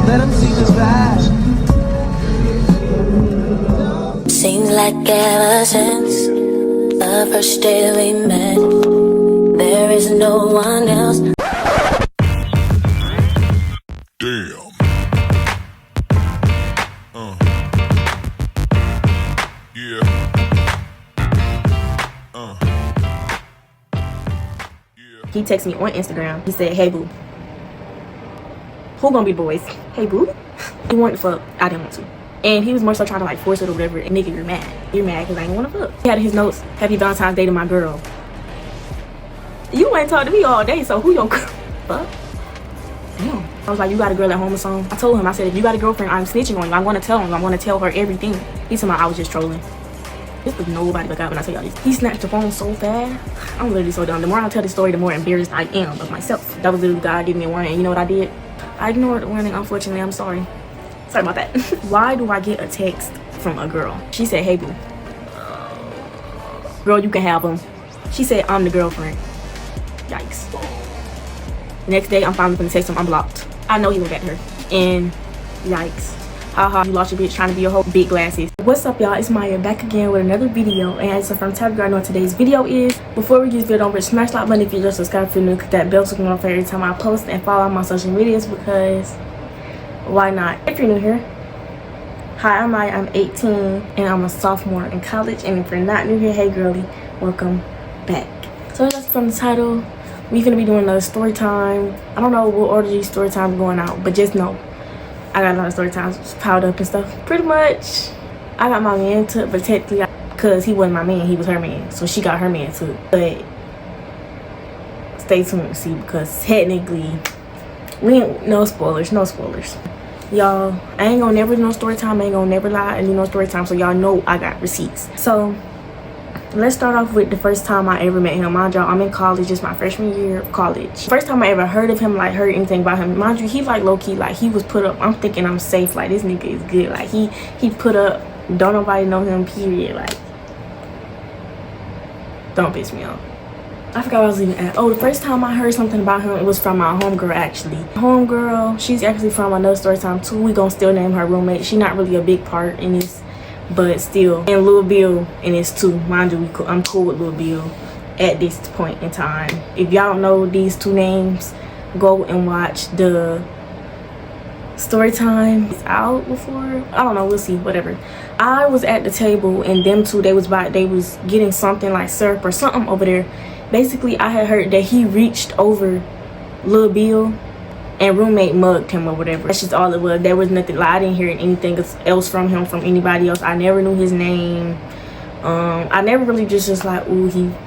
let them see this flash. Seems like ever since the first day we met, there is no one else. Damn. Yeah. He texted me on Instagram. He said, "Hey boo, who gonna be the boys?" Hey boo. He wanted to fuck. I didn't want to. And he was more so trying to like force it or whatever. And nigga, you're mad. You're mad because I didn't want to fuck. He had in his notes, "Happy Valentine's Day to my girl." You ain't talked to me all day, so who your girl? Fuck. Damn. I was like, "You got a girl at home or something?" I told him, I said, "If you got a girlfriend, I'm snitching on you. I'm gonna tell him. I'm gonna tell her everything." He told me I was just trolling. This was nobody but God when I tell y'all this. He snatched the phone so fast. I'm literally so dumb. The more I tell this story, the more embarrassed I am of myself. That was literally God giving me a warning. And you know what I did? I ignored the warning, unfortunately. I'm sorry. Sorry about that. Why do I get a text from a girl? She said, "Hey boo, girl, you can have him." She said, "I'm the girlfriend." Yikes. Next day, I'm finally gonna text him. I'm blocked. I know he went back to her. And yikes. Haha, you lost your bitch trying to be a whole big glasses. What's up, y'all? It's Maya back again with another video. And so from the title, you already know what today's video is. Before we get this video, don't forget to smash that button if you're just subscribed, if you're new, click that bell so you can notify every time I post, and follow my social medias because why not? If you're new here, hi, I'm Maya. I'm 18 and I'm a sophomore in college. And if you're not new here, hey girlie, welcome back. So that's from the title. We gonna be doing another story time. I don't know what order these story times going out, but just know I got a lot of story times piled up and stuff. Pretty much, I got my man took, but technically, because he wasn't my man, he was her man. So she got her man too. But stay tuned to see because technically, we ain't, no spoilers, no spoilers. Y'all, I ain't gonna never do no story time. I ain't gonna never lie and do no story time. So y'all know I got receipts. So let's start off with the first time I ever met him. Mind y'all, I'm in college. It's my freshman year of college. First time I ever heard of him, like heard anything about him. Mind you, he like low-key, like he was put up. I'm thinking I'm safe. Like this nigga is good. Like he put up, don't nobody know him, period. Like, don't piss me off. I forgot what I was even at. Oh, the first time I heard something about him, it was from my homegirl actually. Homegirl, she's actually from another story time too. We gonna still name her roommate. She not really a big part in this, but still. And Lil Bill in this too. Mind you, I'm cool with Lil Bill at this point in time. If y'all don't know these two names, go and watch the story time. It's out before, I don't know, we'll see, whatever. I was at the table and them two, they was getting something like syrup or something over there. Basically, I had heard that he reached over Lil Bill and roommate mugged him or whatever. That's just all it was. There was nothing, like I didn't hear anything else from him, from anybody else. I never knew his name. I never really just like, ooh,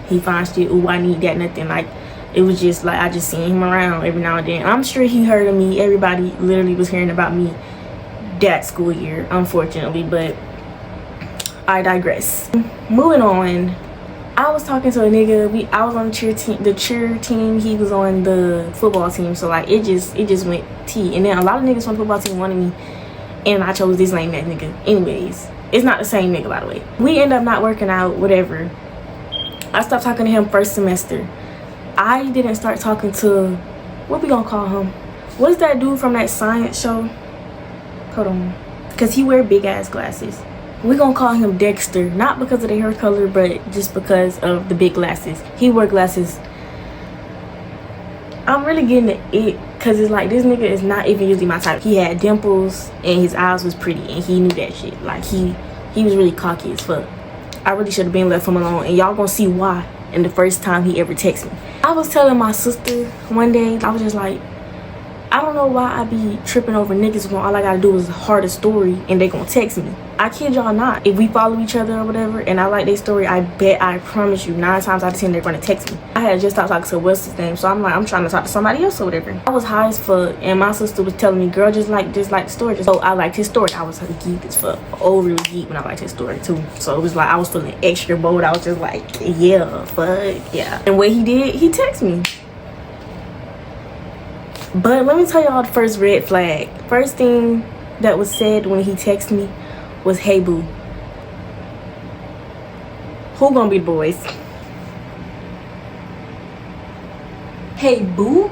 he fine shit, ooh, I need that, nothing. Like, it was just like I just seen him around every now and then. I'm sure he heard of me. Everybody literally was hearing about me that school year, unfortunately, but I digress. Moving on, I was talking to a nigga. I was on the cheer team. He was on the football team. So like it just went T. And then a lot of niggas from the football team wanted me, and I chose this lame ass nigga. Anyways, it's not the same nigga, by the way. We end up not working out, whatever. I stopped talking to him first semester. I didn't start talking to, what we gonna call him? What's that dude from that science show? Hold on, cause he wear big ass glasses. We gonna call him Dexter, not because of the hair color, but just because of the big glasses. He wore glasses. I'm really getting it because it's like this nigga is not even usually my type. He had dimples and his eyes was pretty and he knew that shit. Like he was really cocky as fuck. I really should have been left him alone, and y'all gonna see why in the first time he ever texted me. I was telling my sister one day, I was just like, I don't know why I be tripping over niggas when all I gotta do is heart a story and they gonna text me. I kid y'all not. If we follow each other or whatever and I like their story, I promise you 9 times out of 10 they're gonna text me. I had just talked to what's his name, so I'm like, I'm trying to talk to somebody else or whatever. I was high as fuck and my sister was telling me, girl, just like the story. So I liked his story. I was like geek as fuck, overly geek when I liked his story too. So it was like I was feeling extra bold. I was just like, yeah, fuck yeah. And what he did, he texted me. But let me tell y'all the first red flag. First thing that was said when he texted me was, "Hey boo, who gonna be the boys?" Hey boo?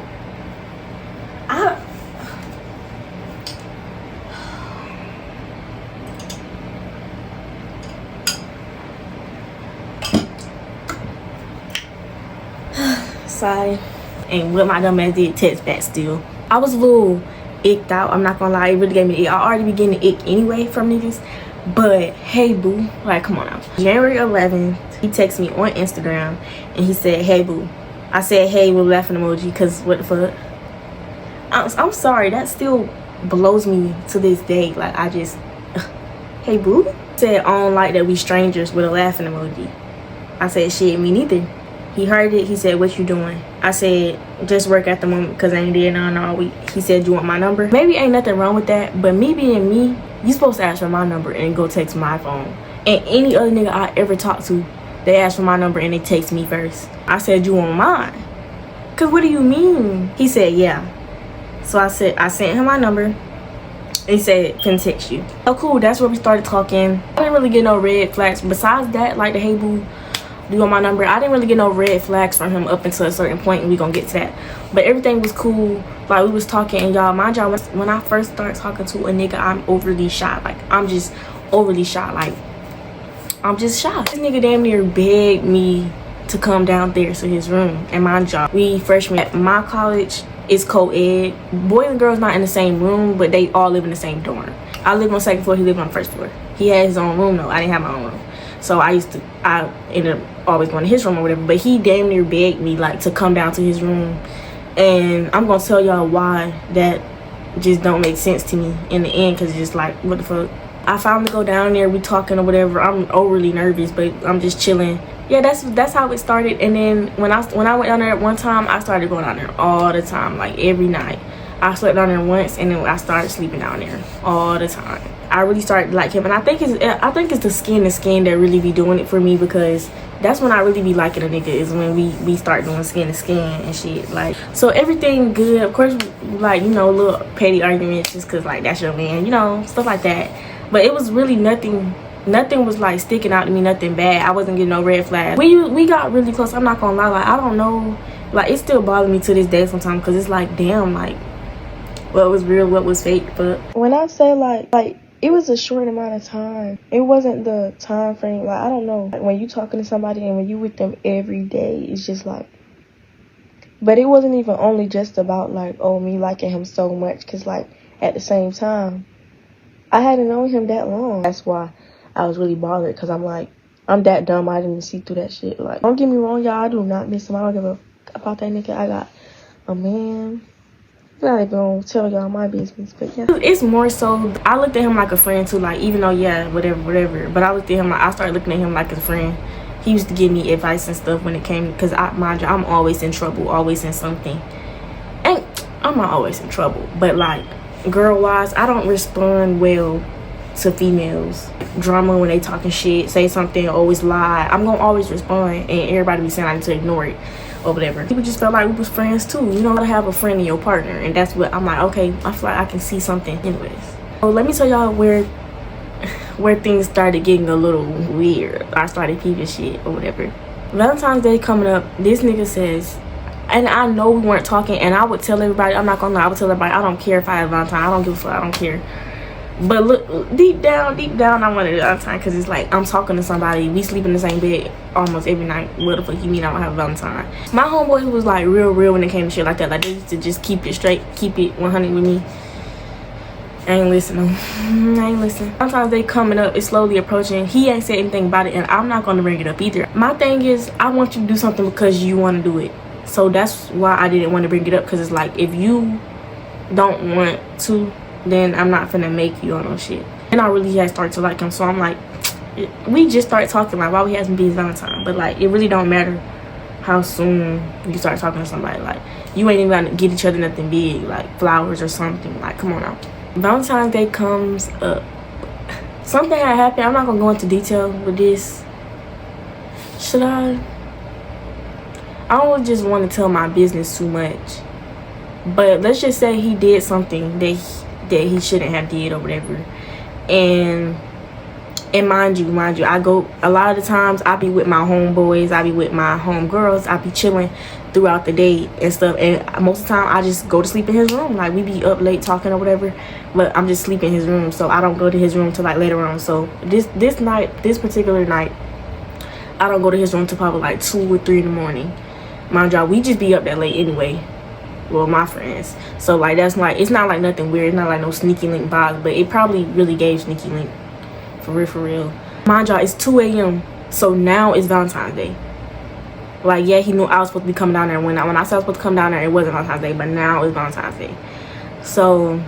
outside, and what my dumb ass did, text back still. I was a little icked out, I'm not gonna lie. It really gave me the ick. I already be getting the ick anyway from niggas, but hey boo, like come on now. January 11th, he texted me on Instagram and he said, hey boo. I said hey with a laughing emoji, because what the fuck. I'm sorry, that still blows me to this day. Like, I just hey boo. Said I don't like that we strangers with a laughing emoji. I said shit, me neither. He heard it. He said, what you doing? I said, just work at the moment because I ain't did none all week. He said, you want my number? Maybe ain't nothing wrong with that, but me being me, you supposed to ask for my number and go text my phone. And any other nigga I ever talked to, they ask for my number and they text me first. I said, you want mine? Cause what do you mean? He said, yeah. So I said, I sent him my number. He said, can text you. Oh cool, that's where we started talking. I didn't really get no red flags. Besides that, like the hey boo, do you want my number? I didn't really get no red flags from him up until a certain point, and we gonna get to that. But everything was cool. Like, we was talking, and y'all, mind y'all, when I first start talking to a nigga, I'm overly shy. Like, I'm just overly shy. Like, I'm just shy. This nigga damn near begged me to come downstairs to his room. And mind y'all, we freshmen at my college. It's co-ed. Boys and girls not in the same room, but they all live in the same dorm. I live on the second floor, he lived on the first floor. He had his own room though. I didn't have my own room. So I ended up always going to his room or whatever. But he damn near begged me like to come down to his room. And I'm gonna tell y'all why that just don't make sense to me in the end, cause it's just like, what the fuck. I finally go down there, we talking or whatever. I'm overly nervous, but I'm just chilling. Yeah, that's how it started. And then when I went down there one time, I started going down there all the time, like every night. I slept down there once, and then I started sleeping down there all the time. I really started to like him, and I think it's the skin that really be doing it for me, because that's when I really be liking a nigga, is when we start doing skin to skin and shit. Like, so everything good. Of course, like, you know, little petty arguments just cause like that's your man, you know, stuff like that. But it was really nothing was like sticking out to me, nothing bad. I wasn't getting no red flags. We got really close. I'm not gonna lie, like I don't know, like it still bothers me to this day sometimes, because it's like, damn, like what was real, what was fake. But when I say like it was a short amount of time, it wasn't the time frame. Like, I don't know, like when you talking to somebody and when you with them every day, it's just like, but it wasn't even only just about like, oh, me liking him so much, because like at the same time I hadn't known him that long. That's why I was really bothered, because I'm like, I'm that dumb, I didn't see through that shit. Like, don't get me wrong, y'all, I do not miss him. I don't give a fuck about that nigga. I got a man. I'm not even gonna tell y'all my business, but yeah. It's more so, I looked at him like a friend too, like, even though, yeah, whatever. But I looked at him like, I started looking at him like a friend. He used to give me advice and stuff when it came, because mind you, I'm always in trouble, always in something. And I'm not always in trouble, but like, girl-wise, I don't respond well to females. Drama when they talking shit, say something, always lie. I'm gonna always respond, and everybody be saying I need to ignore it or whatever. People just felt like we was friends too. You know how to have a friend in your partner, and that's what I'm like, okay, I feel like I can see something. Anyways, so let me tell y'all where things started getting a little weird. I started peeping shit or whatever. Valentine's Day coming up, this nigga says, and I know we weren't talking, and I would tell everybody, I'm not gonna lie, I would tell everybody, I don't care if I have Valentine, I don't give a fuck, I don't care. But look, deep down, I wanted a Valentine, because it's like, I'm talking to somebody, we sleep in the same bed almost every night. What the fuck you mean I don't have a Valentine? My homeboy, who was like real when it came to shit like that, like they used to just keep it straight, keep it 100 with me. I ain't listening. Valentine's Day coming up, it's slowly approaching. He ain't said anything about it, and I'm not gonna bring it up either. My thing is, I want you to do something because you want to do it. So that's why I didn't want to bring it up, because it's like, if you don't want to, then I'm not finna make you on no shit. And I really had started to like him, so I'm like, we just started talking, like, why we hasn't been Valentine? But like, it really don't matter how soon you start talking to somebody. Like, you ain't even gonna get each other nothing big, like flowers or something. Like, come on now. Valentine's Day comes up. Something had happened. I'm not gonna go into detail with this. Should I don't just want to tell my business too much, but let's just say he did something that he shouldn't have did or whatever. And mind you, I go, a lot of the times I be with my homeboys, I be with my homegirls, I be chilling throughout the day and stuff, and most of the time I just go to sleep in his room. Like, we be up late talking or whatever, but I'm just sleeping in his room, so I don't go to his room till like later on. So this particular night, I don't go to his room till probably like 2 or 3 in the morning. Mind y'all, we just be up that late anyway. Well, my friends. So like that's like, it's not like nothing weird. It's not like no sneaky link vibes, but it probably really gave sneaky link. For real, for real. Mind y'all, it's 2 a.m. So now it's Valentine's Day. Like, yeah, he knew I was supposed to be coming down there. When I said I was supposed to come down there, it wasn't Valentine's Day, but now it's Valentine's Day. So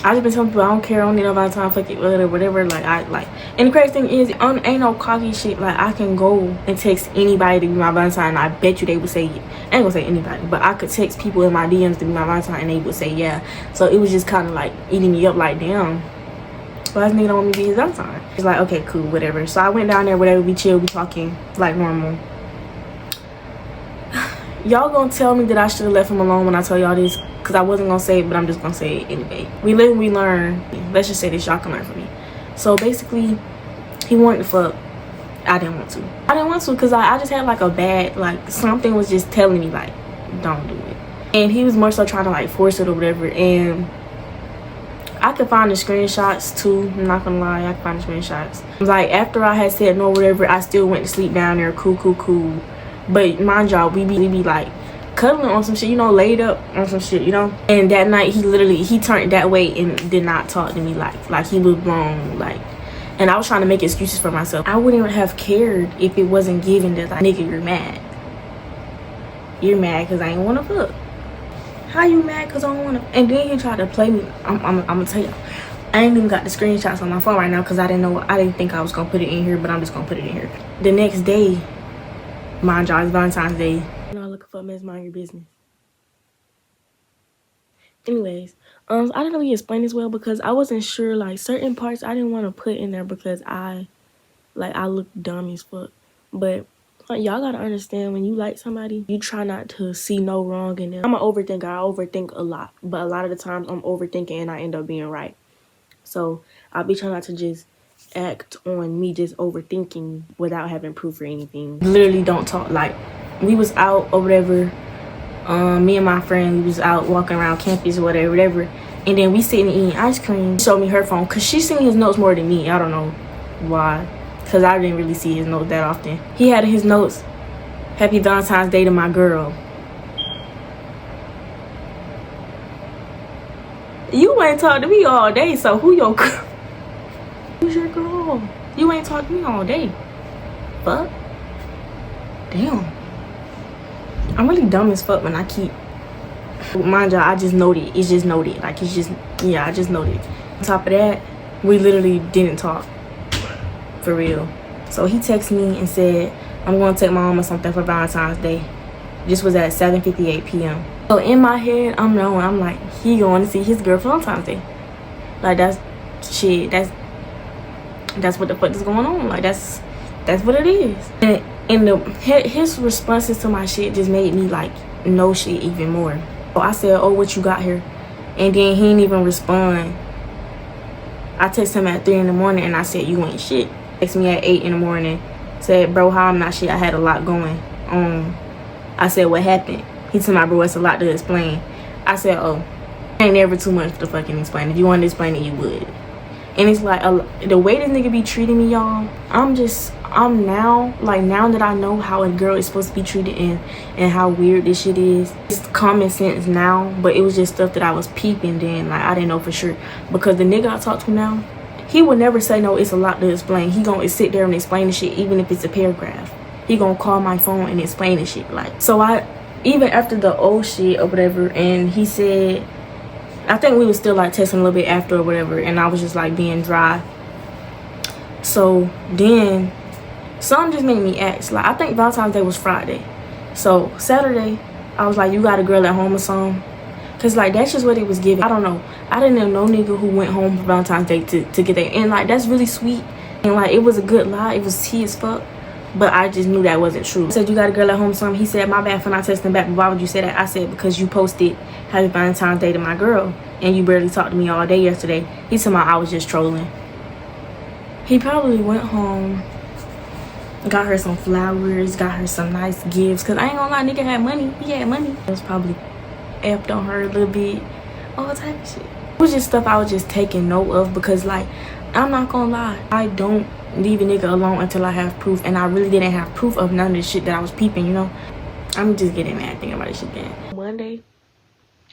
I just been telling people I don't care, I don't need no Valentine, fuck it, whatever. Like, and the crazy thing is, ain't no cocky shit. Like, I can go and text anybody to be my Valentine, and I bet you they would say, I ain't gonna say anybody, but I could text people in my DMs to be my Valentine, and they would say yeah. So it was just kind of like eating me up, like, damn, why this nigga don't want me to be his Valentine? It's like, okay, cool, whatever. So I went down there, whatever, we chill, we talking like normal. Y'all gonna tell me that I should have left him alone when I tell y'all this, because I wasn't gonna say it, but I'm just gonna say it anyway. We live and we learn. Let's just say this, y'all can learn from me. So basically, he wanted to fuck. I didn't want to because I just had like a bad, like, something was just telling me like, don't do it. And he was more so trying to like force it or whatever. And I could find the screenshots too, I'm not gonna lie, I could find the screenshots. Like, after I had said no whatever, I still went to sleep down there, cool. But mind y'all, we be like cuddling on some shit, you know, laid up on some shit, you know. And that night he turned that way and did not talk to me like he was wrong, like. And I was trying to make excuses for myself. I wouldn't even have cared if it wasn't given that, like, nigga, you're mad. You're mad because I ain't want to fuck. How you mad because I don't want to? And then he tried to play me. I'm gonna tell you, I ain't even got the screenshots on my phone right now because I didn't think I was gonna put it in here, but I'm just gonna put it in here. The next day, mind y'all, it's Valentine's Day. You're not looking for a mess, mind your business. Anyways, I didn't really explain this well because I wasn't sure, like, certain parts I didn't want to put in there because I look dumb as fuck. But y'all gotta understand, when you like somebody, you try not to see no wrong in them. I'm an overthinker. I overthink a lot, but a lot of the times I'm overthinking and I end up being right. So I'll be trying not to just act on me just overthinking without having proof or anything. Literally don't talk. Like, we was out or whatever, me and my friend, we was out walking around campus or whatever, and then we sitting eating ice cream. She showed me her phone because she seen his notes more than me. I don't know why, because I didn't really see his notes that often. He had in his notes, happy Valentine's Day to my girl. You ain't talked to me all day, so who your girl? Who's your girl? You ain't talked to me all day. Fuck. Damn. I'm really dumb as fuck when I keep, mind y'all, I just noted. It's just noted. Like, it's just, yeah, I just noted. On top of that, we literally didn't talk. For real. So he texted me and said, I'm going to take my mom or something for Valentine's Day. This was at 7:58 p.m. So in my head, I'm knowing, I'm like, he going to see his girl for Valentine's Day. Like, that's shit. That's what the fuck is going on. Like, that's what it is. And his responses to my shit just made me like know shit even more. So I said, oh, what you got here? And then he didn't even respond. I texted him at 3 in the morning and I said, you ain't shit. Texted me at 8 in the morning. Said, bro, how I'm not shit? I had a lot going on. I said, what happened? He told me, bro, it's a lot to explain. I said, oh, ain't never too much to fucking explain. If you wanted to explain it, you would. And it's like, the way this nigga be treating me, y'all, I'm now, like, now that I know how a girl is supposed to be treated and how weird this shit is, it's common sense now, but it was just stuff that I was peeping then, like, I didn't know for sure. Because the nigga I talk to now, he would never say, no, it's a lot to explain. He gonna sit there and explain the shit, even if it's a paragraph. He gonna call my phone and explain the shit, like. So even after the old shit or whatever, and he said, I think we was still like texting a little bit after or whatever, and I was just like being dry. So then something just made me ask. Like, I think Valentine's Day was Friday. So Saturday, I was like, you got a girl at home or something? Cause like, that's just what it was giving. I don't know. I didn't know no nigga who went home for Valentine's Day to get there. And like, that's really sweet. And like, it was a good lie. It was tea as fuck. But I just knew that wasn't true. I said, you got a girl at home or something? He said, my bad for not texting back. But why would you say that? I said, because you posted happy Valentine's Day to my girl, and you barely talked to me all day yesterday. He told me I was just trolling. He probably went home, got her some flowers, got her some nice gifts. Cause I ain't gonna lie, nigga had money. He had money. It was probably effed on her a little bit, all type of shit. It was just stuff I was just taking note of because, like, I'm not gonna lie, I don't leave a nigga alone until I have proof, and I really didn't have proof of none of the shit that I was peeping, you know. I'm just getting mad thinking about this shit again. Monday,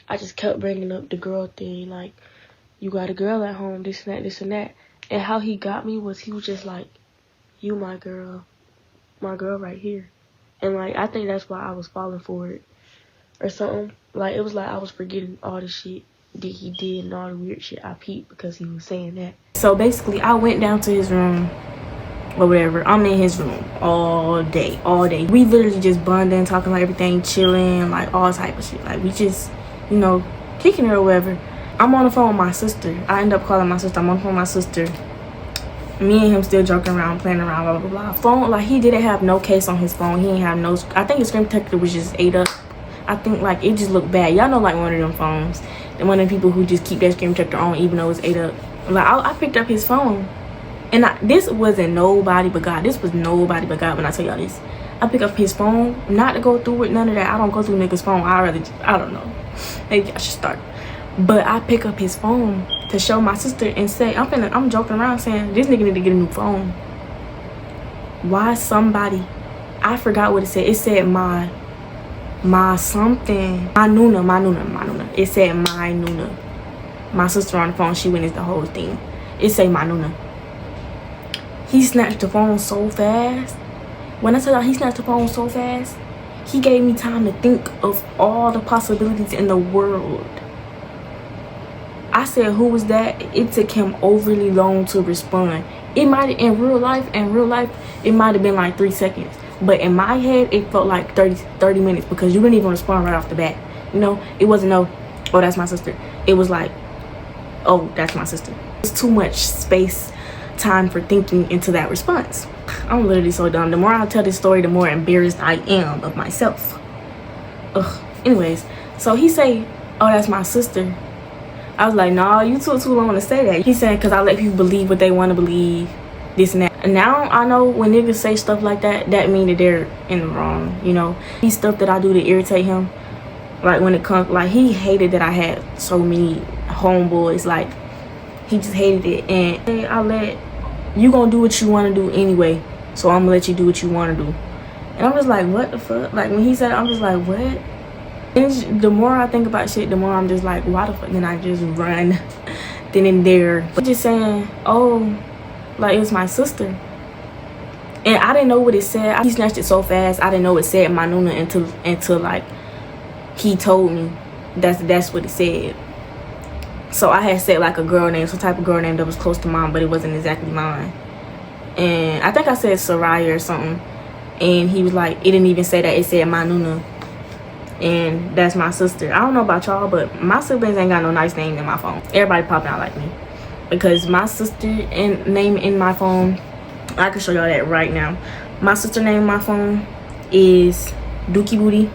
I just kept bringing up the girl thing, like, you got a girl at home, this and that, this and that. And how he got me was he was just like, you my girl right here. And like, I think that's why I was falling for it or something. Like, it was like I was forgetting all the shit that he did and all the weird shit I peeped because he was saying that. So basically, I went down to his room or whatever. I'm in his room all day. We literally just bonding, talking about everything, chilling, like all type of shit. Like, we just, you know, kicking it or whatever. I'm on the phone with my sister. I end up calling my sister. I'm on the phone with my sister. Me and him still joking around, playing around, blah, blah, blah. Phone, like, he didn't have no case on his phone. He didn't have no, I think his screen protector was just ate up. I think, like, it just looked bad. Y'all know, like, one of them phones. And one of the people who just keep that screen protector on even though it's ate up. Like, I picked up his phone. And this wasn't nobody but God. This was nobody but God when I tell y'all this. I pick up his phone, not to go through it, none of that. I don't go through niggas' phone. I don't know. Maybe I should start. But I pick up his phone to show my sister and say, I'm joking around saying, this nigga need to get a new phone. Why somebody, I forgot what it said. It said my something. My Nuna. It said my Nuna. My sister on the phone, she witnessed the whole thing. It say my Nuna. He snatched the phone so fast. When I tell y'all he snatched the phone so fast, he gave me time to think of all the possibilities in the world. I said, who was that? It took him overly long to respond. It might, in real life, it might have been like 3 seconds. But in my head, it felt like 30 minutes because you didn't even respond right off the bat. You know, it wasn't no, oh, that's my sister. It was like, oh, that's my sister. It's too much space, time for thinking into that response. I'm literally so dumb. The more I tell this story, the more embarrassed I am of myself. Ugh. Anyways, so he say, oh, that's my sister. I was like, nah, you took too long to say that. He said, because I let people believe what they want to believe, this and that. And now I know when niggas say stuff like that, that mean that they're in the wrong, you know. These stuff that I do to irritate him, like when it comes, like he hated that I had so many homeboys. Like, he just hated it. And I let, you gonna do what you want to do anyway, so I'm gonna let you do what you want to do. And I'm just like, what the fuck? Like, when he said it, I'm just like, what? And the more I think about shit, the more I'm just like, why the fuck didn't I just run then and there? But just saying, oh, like, it's my sister. And I didn't know what it said. He snatched it so fast, I didn't know it said my Nuna until like he told me that's what it said. So I had said like a girl name, some type of girl name that was close to mine, but it wasn't exactly mine. And I think I said Soraya or something. And he was like, it didn't even say that, it said my Nuna. And that's my sister. I don't know about y'all, but my siblings ain't got no nice name in my phone. Everybody popping out like me. Because my sister name in my phone, I can show y'all that right now. My sister name in my phone is Dookie Booty.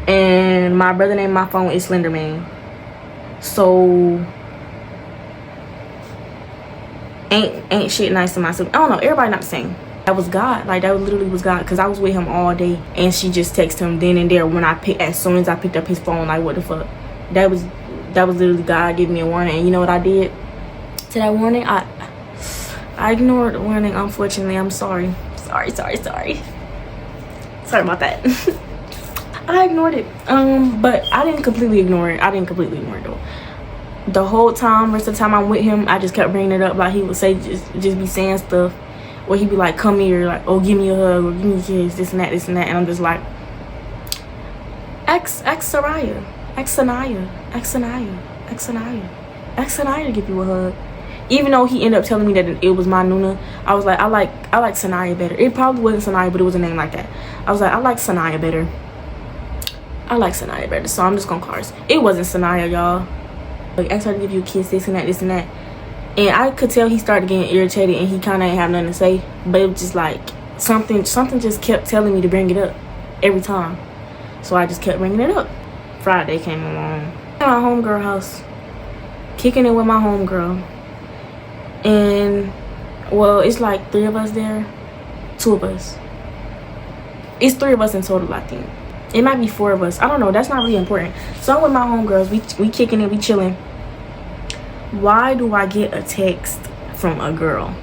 And my brother name in my phone is Slenderman. So ain't shit nice to my sister. I don't know, everybody not the same. That was God. Like, that literally was God, because I was with him all day and she just texted him then and there when as soon as I picked up his phone. Like, what the fuck? That was literally God giving me a warning. And you know what I did to that warning? I ignored the warning, unfortunately. I'm sorry. Sorry about that. I ignored it. But I didn't completely ignore it. Though. The whole time, rest of the time I'm with him, I just kept bringing it up. Like, he would say, just be saying stuff. Or he'd be like, come here, like, oh, give me a hug, or give me a kiss, this and that. And I'm just like, ex Soraya, ex Sanaya to give you a hug. Even though he ended up telling me that it was my Nuna, I was like, I like Sanaya better. It probably wasn't Sanaya, but it was a name like that. I was like, I like Sanaya better. So I'm just gonna call her. It wasn't Sanaya, y'all. Like, asked her to give you a kiss, this and that. And I could tell he started getting irritated and he kind of ain't have nothing to say. But it was just like, something just kept telling me to bring it up every time. So I just kept bringing it up. Friday came along. At my homegirl house. Kicking it with my homegirl. And, well, it's like 3 of us there. 2 of us. It's 3 of us in total, I think. It might be 4 of us. I don't know. That's not really important. So I'm with my homegirls. We kicking it. We chilling. Why do I get a text from a girl?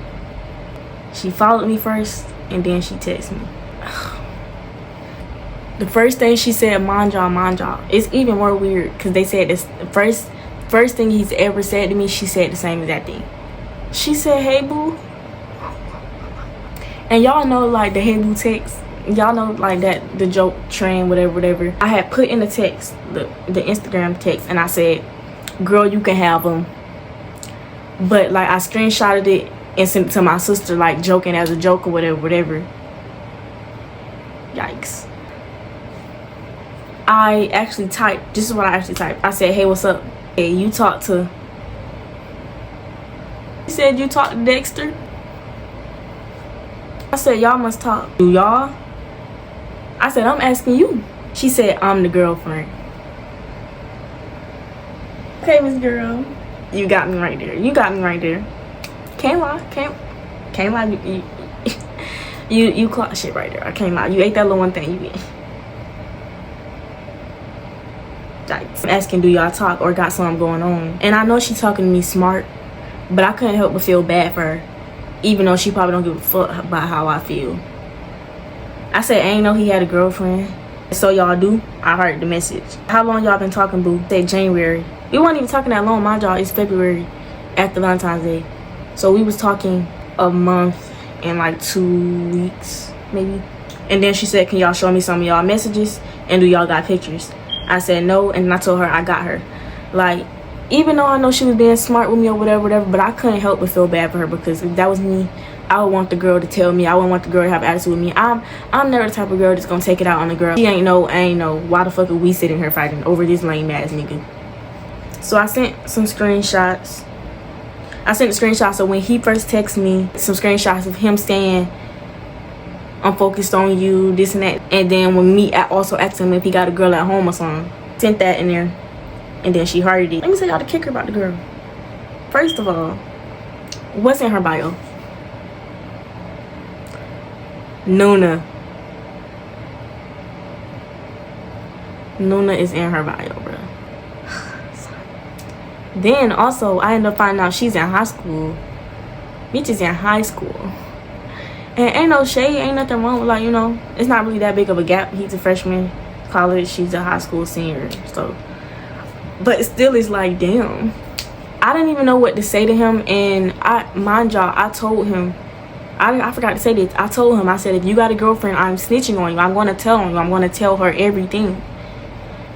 She followed me first and then she texted me. The first thing she said, mind y'all. It's even more weird because they said this first thing he's ever said to me, she said the same exact thing. She said, hey boo. And y'all know like the hey boo text. Y'all know like that, the joke trend, whatever. I had put in the text, the Instagram text, and I said, girl, you can have them. But like I screenshotted it and sent it to my sister, like joking as a joke or whatever. Yikes. I actually typed, this is what I actually typed. I said, hey, what's up? Hey, you talk to, he said, you talk to Dexter? I said, y'all must talk. Do y'all? I said, I'm asking you. She said, I'm the girlfriend. Okay, Miss Girl. You got me right there. Can't lie. Can't lie. You clock shit right there. I can't lie. You ate that little one thing you ate. I'm asking, do y'all talk or got something going on? And I know she talking to me smart, but I couldn't help but feel bad for her, even though she probably don't give a fuck about how I feel. I said, I ain't know he had a girlfriend. So y'all do? I heard the message. How long y'all been talking, boo? Said January. We weren't even talking that long, mind y'all. It's February after Valentine's Day. So we was talking a month and like 2 weeks, maybe. And then she said, can y'all show me some of y'all messages? And do y'all got pictures? I said no, and I told her I got her. Like, even though I know she was being smart with me or whatever, but I couldn't help but feel bad for her, because if that was me, I would want the girl to tell me. I wouldn't want the girl to have attitude with me. I'm never the type of girl that's gonna take it out on the girl. She ain't know, I ain't know. Why the fuck are we sitting here fighting over this lame ass nigga? So I sent some screenshots. I sent the screenshots of when he first texted me, some screenshots of him saying, I'm focused on you, this and that. And then when me, I also asked him if he got a girl at home or something. Sent that in there. And then she hearted it. Let me tell y'all the kicker about the girl. First of all, what's in her bio? Nuna. Nuna is in her bio, bro. Then also, I ended up finding out she's in high school. Bitch is in high school. And ain't no shade, ain't nothing wrong with, like, you know, it's not really that big of a gap. He's a freshman college, she's a high school senior, so. But still, it's like, damn. I didn't even know what to say to him, and mind y'all, I told him, I forgot to say this. I told him, I said, if you got a girlfriend, I'm snitching on you. I'm going to tell on you. I'm going to tell her everything.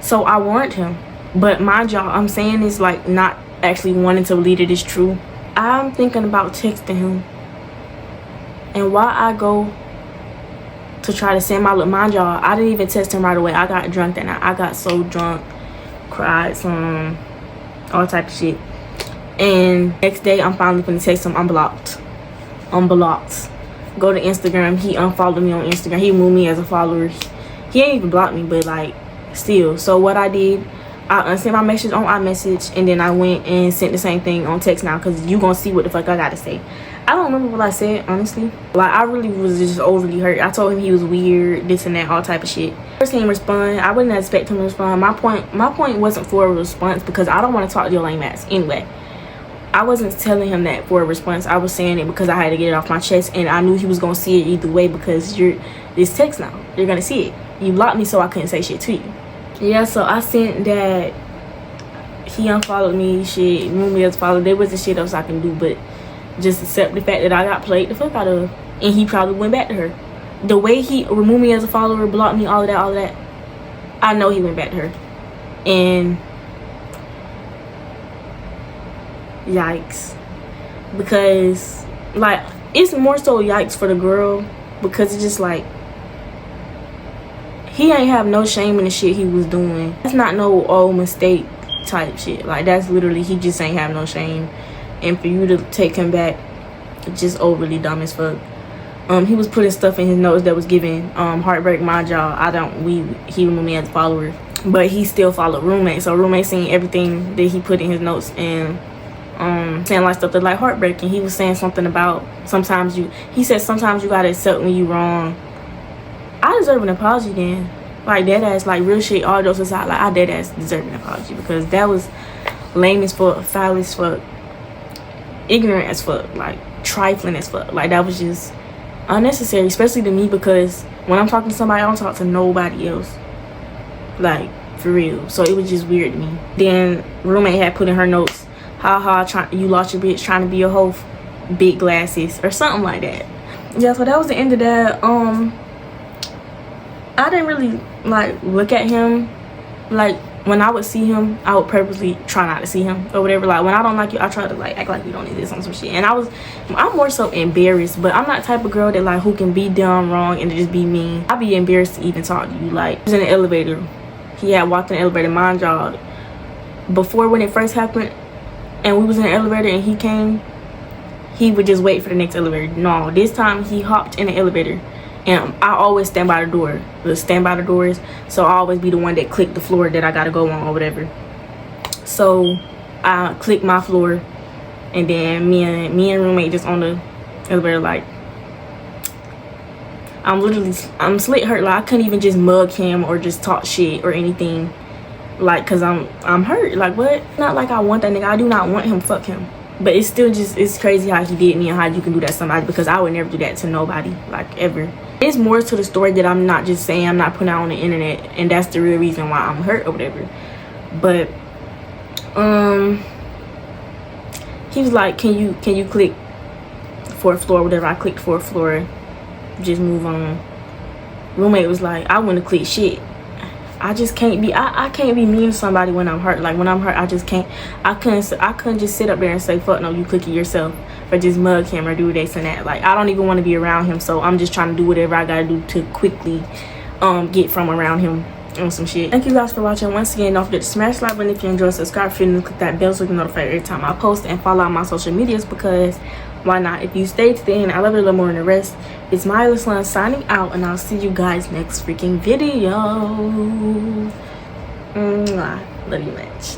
So I warned him. But mind y'all, I'm saying this like not actually wanting to believe it is true. I'm thinking about texting him. And while I go to try to send my look, mind y'all, I didn't even text him right away. I got drunk that night. I got so drunk, cried some, all type of shit. And next day, I'm finally gonna text him, I'm blocked. Go to Instagram. He unfollowed me on Instagram. He removed me as a follower. He ain't even blocked me, but like still. So what I did, I unsent my message on iMessage, and then I went and sent the same thing on text now, because you gonna see what the fuck I gotta say. I don't remember what I said, honestly. Like, I really was just overly hurt. I told him he was weird, this and that, all type of shit. First he didn't respond. I wouldn't expect him to respond. My point wasn't for a response, because I don't want to talk to your lame ass anyway. I wasn't telling him that for a response. I was saying it because I had to get it off my chest, and I knew he was gonna see it either way, because this text now. You're gonna see it. You blocked me, so I couldn't say shit to you. Yeah, so I sent that. He unfollowed me, shit, removed me as a follower. There wasn't shit else I can do but just accept the fact that I got played the fuck out of. And he probably went back to her. The way he removed me as a follower, blocked me, all of that, I know he went back to her. And yikes. Because, like, it's more so yikes for the girl, because it's just like, he ain't have no shame in the shit he was doing. That's not no old mistake type shit. Like, that's literally, he just ain't have no shame. And for you to take him back, just overly dumb as fuck. He was putting stuff in his notes that was giving heartbreak, my jaw. He removed me as a follower, but he still followed roommate. So roommate seen everything that he put in his notes, and saying like stuff that like heartbreaking. He was saying something about he said sometimes you gotta accept when you wrong. I deserve an apology then. Like, dead ass, like real shit, all jokes aside, like I dead ass deserve an apology, because that was lame as fuck, foul as fuck, ignorant as fuck, like trifling as fuck. Like, that was just unnecessary, especially to me, because when I'm talking to somebody, I don't talk to nobody else, like for real. So it was just weird to me. Then roommate had put in her notes, haha, you lost your bitch trying to be a hoe, big glasses or something like that. Yeah, so that was the end of that. I didn't really like look at him. Like when I would see him, I would purposely try not to see him or whatever. Like when I don't like you, I try to like act like you don't exist on some shit. And I'm more so embarrassed, but I'm not the type of girl that like who can be dumb wrong and just be mean. I'd be embarrassed to even talk to you. Like I was in the elevator, he had walked in the elevator, mind y'all, before when it first happened and we was in the elevator and he came, he would just wait for the next elevator. No, this time he hopped in the elevator. And I always stand by the door, stand by the doors, so I always be the one that click the floor that I gotta go on or whatever. So I click my floor, and then me and roommate just on the elevator. Like I'm slit hurt. Like I couldn't even just mug him or just talk shit or anything, like cause I'm hurt. Like what? Not like I want that nigga. I do not want him. Fuck him. But it's still just, it's crazy how he did me and how you can do that to somebody, because I would never do that to nobody, like ever. It's more to the story that I'm not just saying, I'm not putting out on the internet, and that's the real reason why I'm hurt or whatever. But he was like, can you click fourth floor, whatever. I clicked fourth floor, just move on. Roommate was like, I wouldn't click shit. I just can't be, I can't be mean to somebody when I'm hurt. Like when I'm hurt, I just can't, I couldn't just sit up there and say, fuck no, you click it yourself, or just mug him or do this and that. Like I don't even want to be around him, so I'm just trying to do whatever I gotta do to quickly get from around him on some shit. Thank you guys for watching. Once again, don't forget to smash the like button if you enjoy, subscribe if you didn't, click that bell so you can be notified every time I post, and follow on my social medias, because why not? If you stay to the end, I love it a little more than the rest. It's my little son signing out, and I'll see you guys next freaking video. Mwah. Love you much.